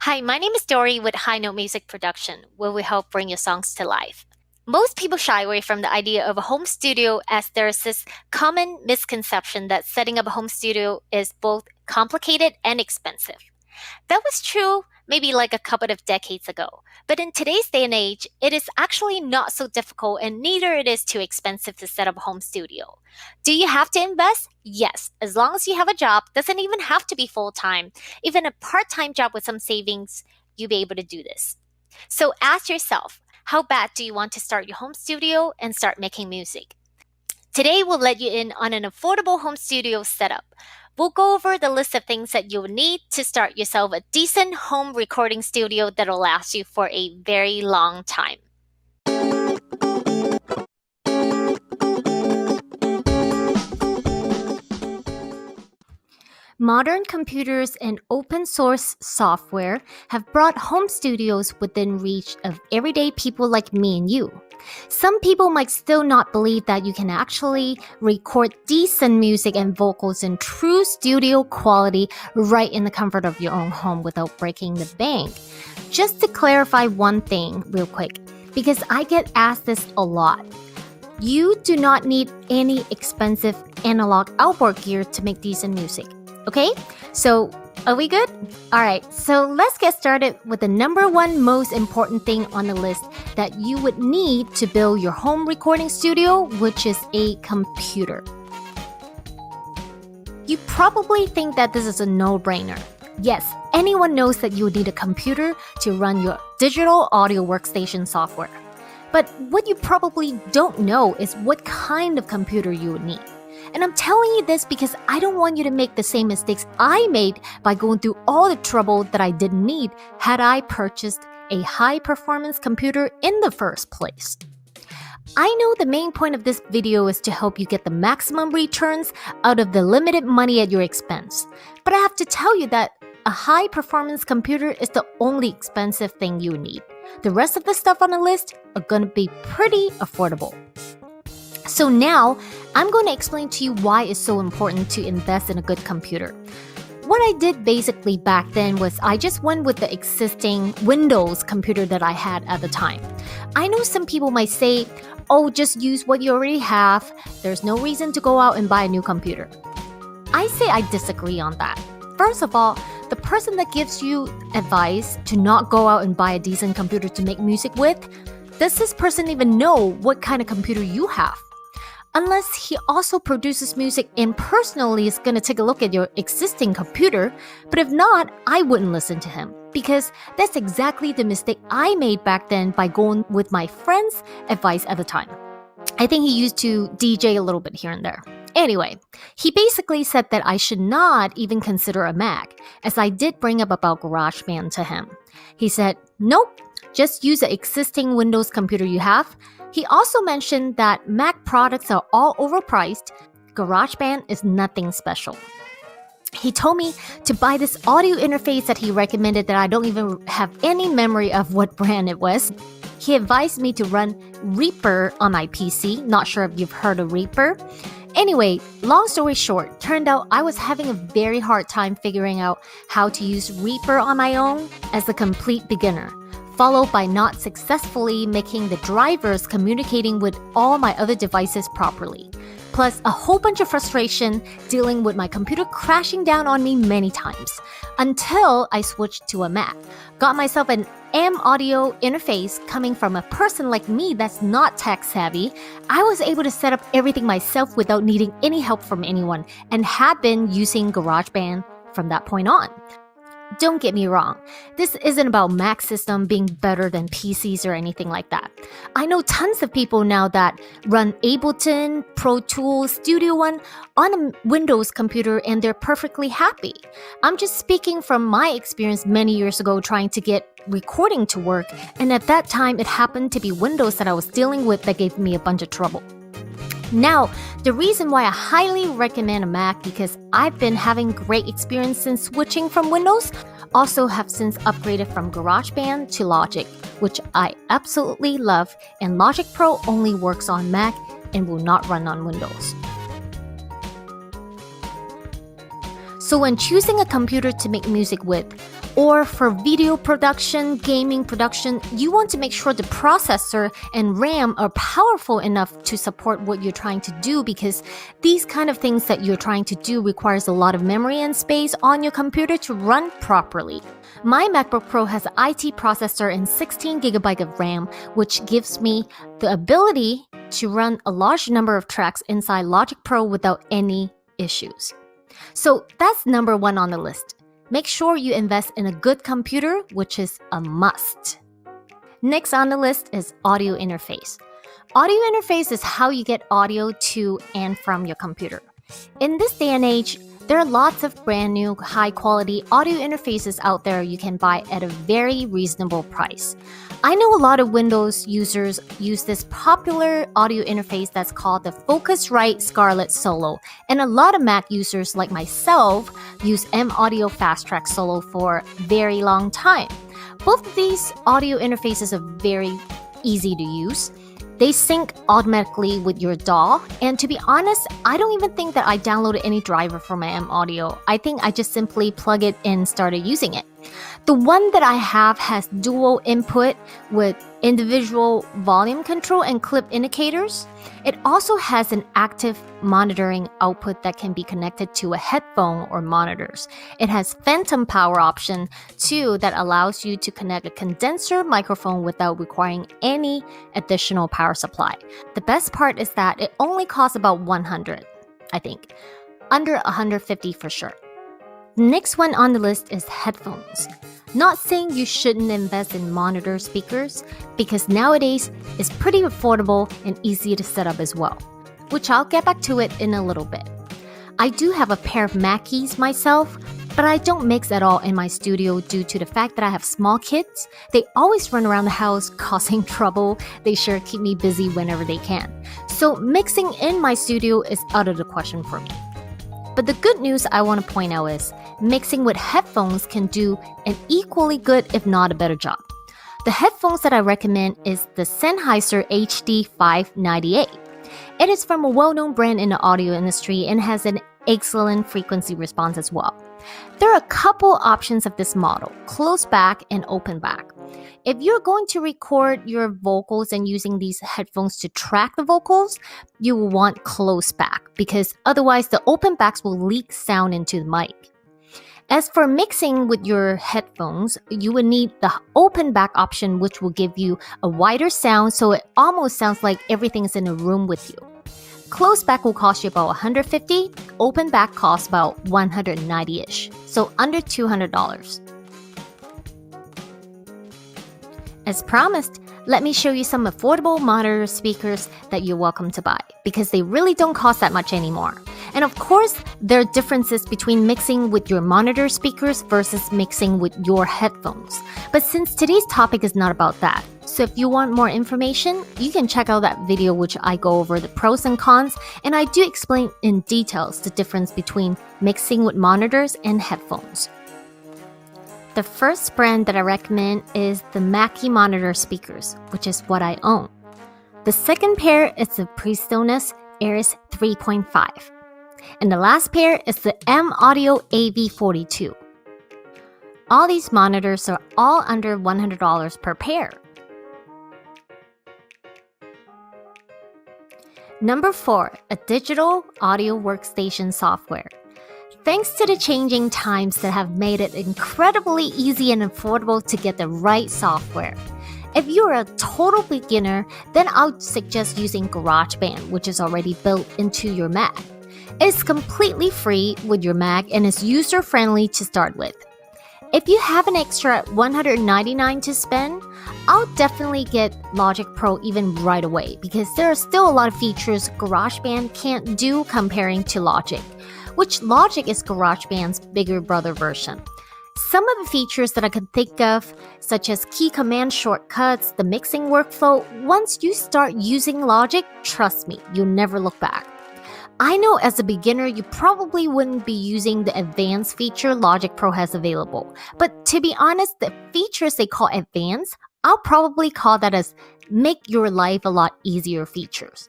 Hi, my name is Dory with High Note Music Production, where we help bring your songs to life. Most people shy away from the idea of a home studio as there's this common misconception that setting up a home studio is both complicated and expensive. That was true maybe like a couple of decades ago. But in today's day and age, it is actually not so difficult and neither it is too expensive to set up a home studio. Do you have to invest? Yes, as long as you have a job, doesn't even have to be full time. Even a part-time job with some savings, you'll be able to do this. So ask yourself, how bad do you want to start your home studio and start making music? Today, we'll let you in on an affordable home studio setup. We'll go over the list of things that you'll need to start yourself a decent home recording studio that'll last you for a very long time. Modern computers and open source software have brought home studios within reach of everyday people like me and you. Some people might still not believe that you can actually record decent music and vocals in true studio quality right in the comfort of your own home without breaking the bank. Just to clarify one thing real quick, because I get asked this a lot. You do not need any expensive analog outboard gear to make decent music. Okay, so are we good? Alright, so let's get started with the number one most important thing on the list that you would need to build your home recording studio, which is a computer. You probably think that this is a no-brainer. Yes, anyone knows that you would need a computer to run your digital audio workstation software. But what you probably don't know is what kind of computer you would need. And I'm telling you this because I don't want you to make the same mistakes I made by going through all the trouble that I didn't need had I purchased a high-performance computer in the first place. I know the main point of this video is to help you get the maximum returns out of the limited money at your expense. But I have to tell you that a high-performance computer is the only expensive thing you need. The rest of the stuff on the list are gonna be pretty affordable. So now, I'm going to explain to you why it's so important to invest in a good computer. What I did basically back then was I just went with the existing Windows computer that I had at the time. I know some people might say, oh, just use what you already have. There's no reason to go out and buy a new computer. I say I disagree on that. First of all, the person that gives you advice to not go out and buy a decent computer to make music with, does this person even know what kind of computer you have? Unless he also produces music and personally is going to take a look at your existing computer, but if not, I wouldn't listen to him because that's exactly the mistake I made back then by going with my friend's advice at the time. I think he used to DJ a little bit here and there. Anyway, he basically said that I should not even consider a Mac, as I did bring up about GarageBand to him. He said, nope, just use the existing Windows computer you have. He also mentioned that Mac products are all overpriced. GarageBand is nothing special. He told me to buy this audio interface that he recommended that I don't even have any memory of what brand it was. He advised me to run Reaper on my PC. Not sure if you've heard of Reaper. Anyway, long story short, turned out I was having a very hard time figuring out how to use Reaper on my own as a complete beginner, followed by not successfully making the drivers communicating with all my other devices properly. Plus a whole bunch of frustration dealing with my computer crashing down on me many times, until I switched to a Mac. Got myself an M audio interface coming from a person like me that's not tech savvy. I was able to set up everything myself without needing any help from anyone and had been using GarageBand from that point on. Don't get me wrong, this isn't about Mac system being better than PCs or anything like that. I know tons of people now that run Ableton, Pro Tools, Studio One on a Windows computer and they're perfectly happy. I'm just speaking from my experience many years ago trying to get recording to work, and at that time it happened to be Windows that I was dealing with that gave me a bunch of trouble. Now, the reason why I highly recommend a Mac because I've been having great experience since switching from Windows, also have since upgraded from GarageBand to Logic, which I absolutely love, and Logic Pro only works on Mac and will not run on Windows. So when choosing a computer to make music with, Or for video production, gaming production, you want to make sure the processor and RAM are powerful enough to support what you're trying to do, because these kind of things that you're trying to do requires a lot of memory and space on your computer to run properly. My MacBook Pro has an IT processor and 16GB of RAM, which gives me the ability to run a large number of tracks inside Logic Pro without any issues. So that's number one on the list. Make sure you invest in a good computer, which is a must. Next on the list is audio interface. Audio interface is how you get audio to and from your computer. In this day and age, there are lots of brand new high-quality audio interfaces out there you can buy at a very reasonable price. I know a lot of Windows users use this popular audio interface that's called the Focusrite Scarlett Solo, and a lot of Mac users like myself use M-Audio Fast Track Solo for a very long time. Both of these audio interfaces are very easy to use. They sync automatically with your DAW, and to be honest, I don't even think that I downloaded any driver for my M-Audio. I think I just simply plug it in and started using it. The one that I have has dual input with individual volume control and clip indicators. It also has an active monitoring output that can be connected to a headphone or monitors. It has phantom power option too that allows you to connect a condenser microphone without requiring any additional power supply. The best part is that it only costs about $100, I think. Under $150 for sure. The next one on the list is headphones. Not saying you shouldn't invest in monitor speakers, because nowadays it's pretty affordable and easy to set up as well, which I'll get back to it in a little bit. I do have a pair of Mackeys myself, but I don't mix at all in my studio due to the fact that I have small kids. They always run around the house causing trouble. They sure keep me busy whenever they can. So mixing in my studio is out of the question for me. But the good news I want to point out is mixing with headphones can do an equally good, if not a better job. The headphones that I recommend is the Sennheiser HD598. It is from a well-known brand in the audio industry and has an excellent frequency response as well. There are a couple options of this model, close back and open back. If you're going to record your vocals and using these headphones to track the vocals, you will want close back, because otherwise the open backs will leak sound into the mic. As for mixing with your headphones, you would need the open back option, which will give you a wider sound so it almost sounds like everything's in a room with you. Close back will cost you about $150, open back costs about $190-ish, so under $200. As promised, let me show you some affordable monitor speakers that you're welcome to buy, because they really don't cost that much anymore. And of course, there are differences between mixing with your monitor speakers versus mixing with your headphones. But since today's topic is not about that, so if you want more information, you can check out that video which I go over the pros and cons, and I do explain in details the difference between mixing with monitors and headphones. The first brand that I recommend is the Mackie monitor speakers, which is what I own. The second pair is the Prestonus Eris 3.5. And the last pair is the M-Audio AV42. All these monitors are all under $100 per pair. Number 4, a digital audio workstation software. Thanks to the changing times that have made it incredibly easy and affordable to get the right software. If you're a total beginner, then I'll suggest using GarageBand, which is already built into your Mac. It's completely free with your Mac and is user-friendly to start with. If you have an extra $199 to spend, I'll definitely get Logic Pro even right away, because there are still a lot of features GarageBand can't do comparing to Logic, which Logic is GarageBand's bigger brother version. Some of the features that I could think of, such as key command shortcuts, the mixing workflow, once you start using Logic, trust me, you'll never look back. I know as a beginner, you probably wouldn't be using the advanced feature Logic Pro has available. But to be honest, the features they call advanced, I'll probably call that as make your life a lot easier features.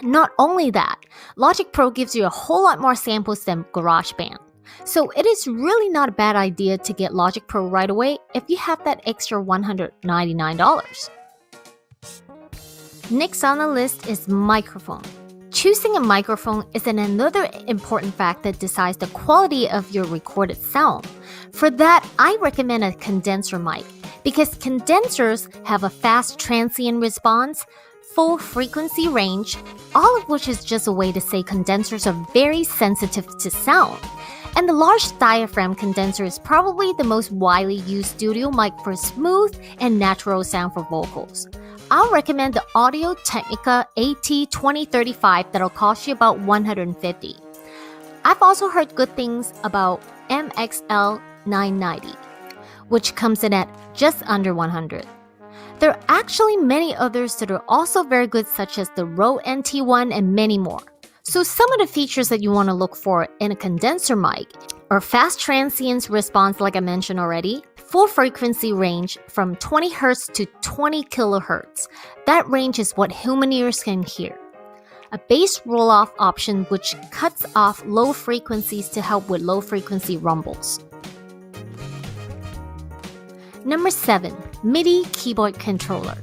Not only that, Logic Pro gives you a whole lot more samples than GarageBand. So it is really not a bad idea to get Logic Pro right away if you have that extra $199. Next on the list is microphone. Choosing a microphone is another important fact that decides the quality of your recorded sound. For that, I recommend a condenser mic because condensers have a fast transient response, full frequency range, all of which is just a way to say condensers are very sensitive to sound. And the large diaphragm condenser is probably the most widely used studio mic for smooth and natural sound for vocals. I'll recommend the Audio-Technica AT2035 that'll cost you about $150. I've also heard good things about MXL990, which comes in at just under $100. There are actually many others that are also very good, such as the Rode NT1 and many more. So some of the features that you want to look for in a condenser mic are fast transient response, like I mentioned already, full frequency range from 20 Hz to 20 kHz. That range is what human ears can hear. A bass roll-off option which cuts off low frequencies to help with low frequency rumbles. Number 7. MIDI keyboard controller.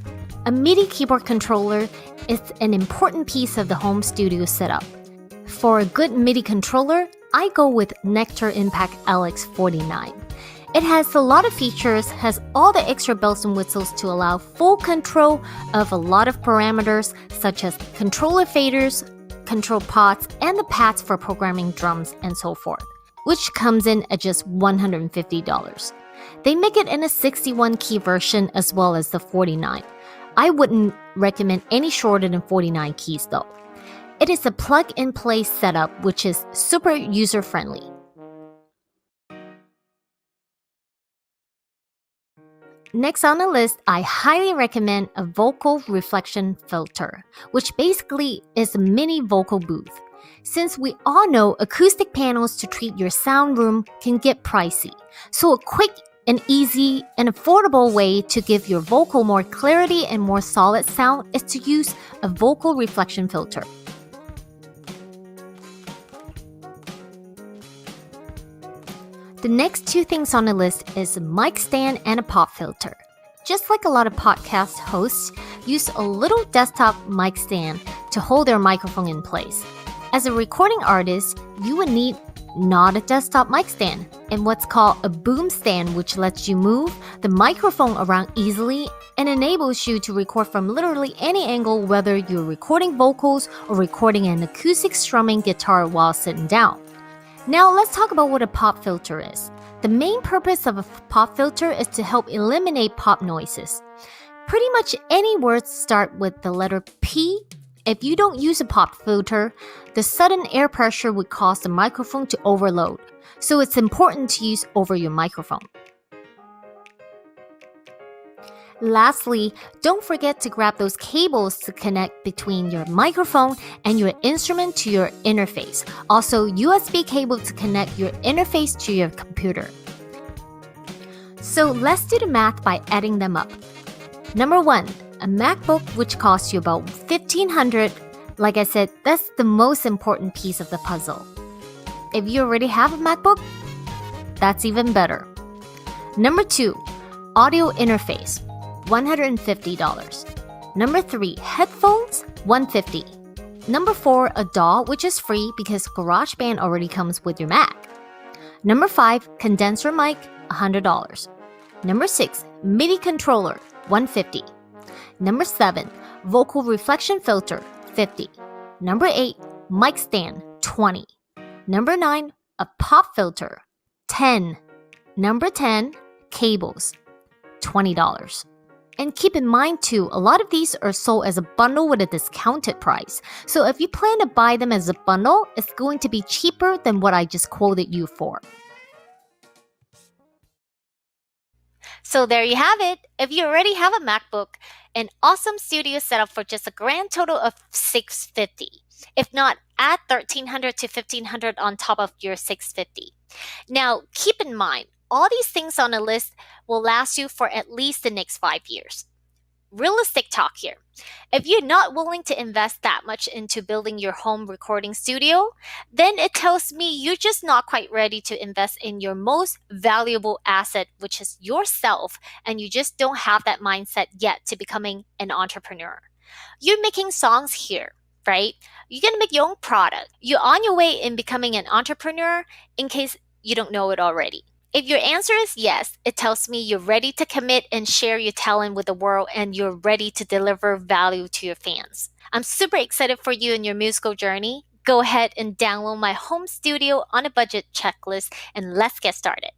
A MIDI keyboard controller is an important piece of the home studio setup. For a good MIDI controller, I go with Nectar Impact LX49. It has a lot of features, has all the extra bells and whistles to allow full control of a lot of parameters such as controller faders, control pods, and the pads for programming drums and so forth, which comes in at just $150. They make it in a 61 key version as well as the 49. I wouldn't recommend any shorter than 49 keys though. It is a plug-and-play setup which is super user-friendly. Next on the list, I highly recommend a vocal reflection filter, which basically is a mini vocal booth. Since we all know acoustic panels to treat your sound room can get pricey, so a quick and easy and affordable way to give your vocal more clarity and more solid sound is to use a vocal reflection filter. The next two things on the list is a mic stand and a pop filter. Just like a lot of podcast hosts, use a little desktop mic stand to hold their microphone in place. As a recording artist, you would need not a desktop mic stand and what's called a boom stand, which lets you move the microphone around easily and enables you to record from literally any angle, whether you're recording vocals or recording an acoustic strumming guitar while sitting down. Now let's talk about what a pop filter is. The main purpose of a pop filter is to help eliminate pop noises. Pretty much any words start with the letter P. If you don't use a pop filter, the sudden air pressure would cause the microphone to overload. So it's important to use over your microphone. Lastly, don't forget to grab those cables to connect between your microphone and your instrument to your interface. Also, USB cable to connect your interface to your computer. So let's do the math by adding them up. Number 1, a MacBook which costs you about $1,500. Like I said, that's the most important piece of the puzzle. If you already have a MacBook, that's even better. Number 2, audio interface. $150. Number 3, headphones, $150. Number 4, a DAW, which is free because GarageBand already comes with your Mac. Number 5, condenser mic, $100. Number 6, MIDI controller, $150. Number 7, vocal reflection filter, $50. Number 8, mic stand, $20. Number 9, a pop filter, $10. Number 10, cables, $20. And keep in mind too, a lot of these are sold as a bundle with a discounted price. So if you plan to buy them as a bundle, it's going to be cheaper than what I just quoted you for. So there you have it. If you already have a MacBook, an awesome studio setup for just a grand total of $650. If not, add $1,300 to $1,500 on top of your $650. Now, keep in mind, all these things on the list will last you for at least the next 5 years. realistic talk here. If you're not willing to invest that much into building your home recording studio, then it tells me you're just not quite ready to invest in your most valuable asset, which is yourself, and you just don't have that mindset yet to becoming an entrepreneur. You're making songs here, right? You're going to make your own product. You're on your way in becoming an entrepreneur in case you don't know it already. If your answer is yes, it tells me you're ready to commit and share your talent with the world and you're ready to deliver value to your fans. I'm super excited for you in your musical journey. Go ahead and download my home studio on a budget checklist and let's get started.